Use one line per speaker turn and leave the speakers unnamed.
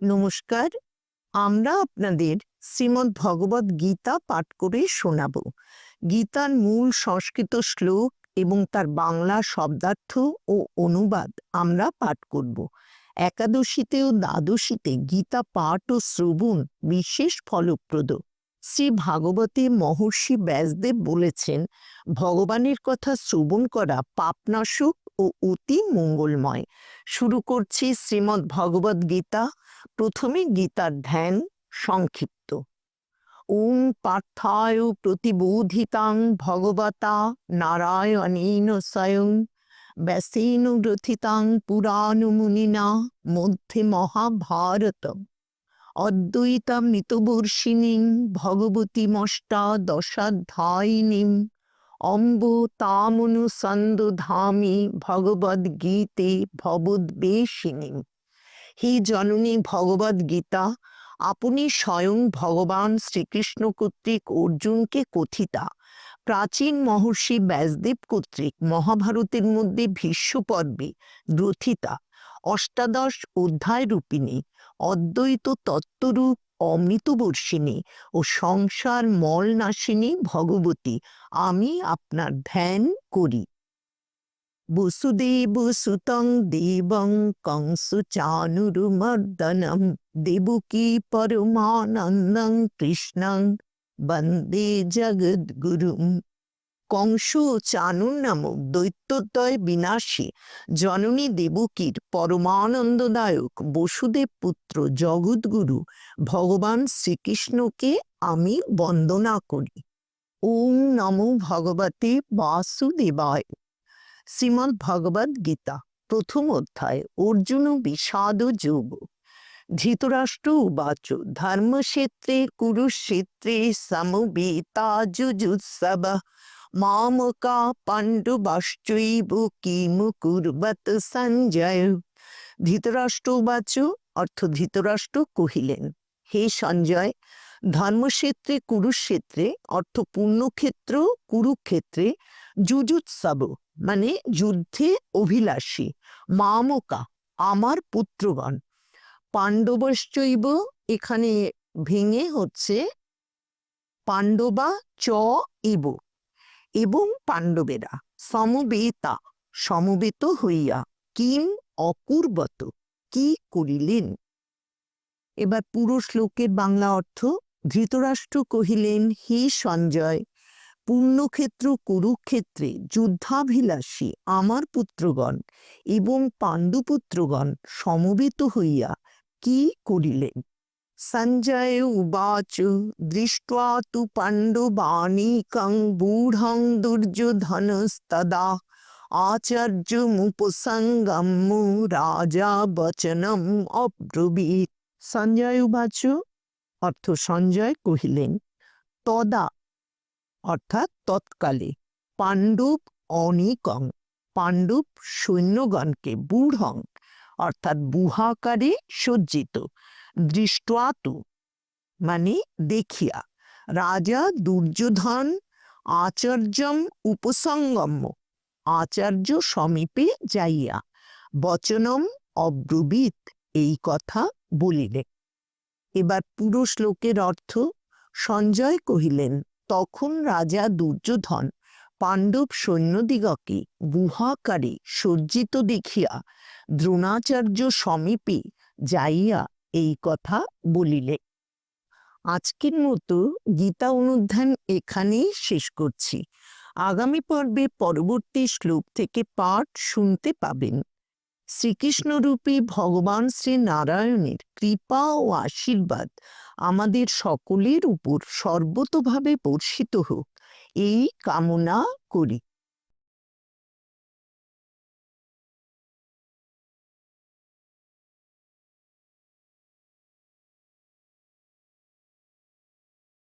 নমস্কার। আমরা আপনাদের শ্রীমদ্ ভগবদ গীতা পাঠ করে শোনাব। গীতার মূল সংস্কৃত শ্লোক এবং তার বাংলা শব্দার্থ ও অনুবাদ আমরা পাঠ করব। একাদশীতে ও দ্বাদশীতে গীতা পাঠ ও শ্রবণ বিশেষ ফলপ্রদ। শ্রী ভাগবতে মহর্ষি ব্যাসদেব বলেছেন, ভগবানের কথা শ্রবণ করা পাপনাশক ও অতি মঙ্গলময়। শুরু করছি শ্রীমদ্ ভগবদ গীতা। প্রথমে গীতার ধ্যান সংক্ষিপ্ত। ওম পার্থায় প্রতিবোধিতাং ভগবতা নারায়ণেন স্বয়ং ব্যাসেন গ্রথিতাং পুরাণমুনিনা মধ্যে মহাভারতম অদ্বৈতামৃতবর্ষিণীং ভগবতীমষ্টাদশাধ্যায়িনীং অম্ব তামনুসন্দধামি ভগবদ্গীতে ভবদ্বেষিণীং। হে জননী ভগবদ গীতা, আপনি স্বয়ং ভগবান শ্রীকৃষ্ণ কর্তৃক অর্জুনকে কথিতা, প্রাচীন মহর্ষি ব্যাসদেব কর্তৃক মহাভারতের মধ্যে ভীষ্ম পর্বে গ্রথিতা, অষ্টাদশ অধ্যায় রূপিণী, অদ্বৈত তত্ত্বরূপ অমৃতবর্ষিণী ও সংসার মলনাশিনী ভগবতী আমি আপনার ধ্যান করি। বসুদেব সুতং দেবং কংসচানুরমর্দনম দেবকী পরমানন্দং কৃষ্ণং বন্দে জগদ্গুরুম। কংস ও চানুর নামক দৈত্যদ্বয় বিনাশী জননী দেবকীর পরমানন্দদায়ক বসুদেব পুত্র জগদ্গুরু ভগবান শ্রীকৃষ্ণকে আমি বন্দনা করি। ওম নমো ভগবতে বাসুদেবায়। শ্রীমদ্ ভগবদ গীতা প্রথম অধ্যায় অর্জুন বিষাদ যোগ। ধৃতরাষ্ট্র উবাচ ধর্মক্ষেত্রে কুরুক্ষেত্রে সমবেতা যুযুৎসবঃ মামকা পাণ্ডবাশ্চৈব কিম কুর্বত সঞ্জয়। ধৃতরাষ্ট্র উবাচ অর্থ ধৃতরাষ্ট্র কহিলেন, হে সঞ্জয়, ধর্মক্ষেত্রে কুরুক্ষেত্রে অর্থ পুণ্যক্ষেত্র কুরুক্ষেত্রে যুযুৎসব মানে যুদ্ধে অভিলাষী, মামকা আমার পুত্রগণ, পাণ্ডবশ্চৈব এখানে ভেঙে হচ্ছে পাণ্ডবা চ ইব এবং পাণ্ডবেরা, সমবেতা সমবেত হইয়া, কিম অকুর্বত কি করিলেন। এবার পুরো শ্লোকের বাংলা অর্থ। ধৃতরাষ্ট্র কহিলেন, হে সঞ্জয়, পুণ্যক্ষেত্র কুরুক্ষেত্রে যুদ্ধাভিলাষী আমার পুত্রগণ এবং পাণ্ডুপুত্রগণ সমবেত হইয়া কি করিলেন। সঞ্জয় উবাচ দৃष्ट्वा তু পাণ্ডবানীকং বূঢ়ং দুর্যোধনস্তদা আচার্যমুপসঙ্গম্য রাজা বচনম অব্রবীৎ। সঞ্জয় উবাচ অর্থ সঞ্জয় কহিলেন, তদা অর্থাৎ তৎকালে, পাণ্ডব অনিকং পাণ্ডব সৈন্যগণকে, বূঢ়ং অর্থাৎ বুহাকারে সজ্জিত, দৃষ্টাতু মানে দেখিয়া, রাজা দুর্যোধন আচার্যম উপসঙ্গম্য আচার্য সমীপে যাইয়া, বচনম অব্রবীৎ এই কথা বলিলে। এবার পুরো শ্লোকের অর্থ। সঞ্জয় কহিলেন, তখন রাজা দুর্যোধন পাণ্ডব সৈন্যদিগকে বুহাকারে সজ্জিত দেখিয়া দ্রোণাচার্য সমীপে যাইয়া এই কথা বলিলে। আজকের মতো গীতা অনুধ্যান এখানেই শেষ করছি। আগামী পর্বে পরবর্তী শ্লোক থেকে পাঠ শুনতে পাবেন। শ্রীকৃষ্ণরূপী ভগবান শ্রী নারায়ণের কৃপা ও আশীর্বাদ আমাদের সকলের উপর সর্বতোভাবে বর্ষিত হোক, এই কামনা করি।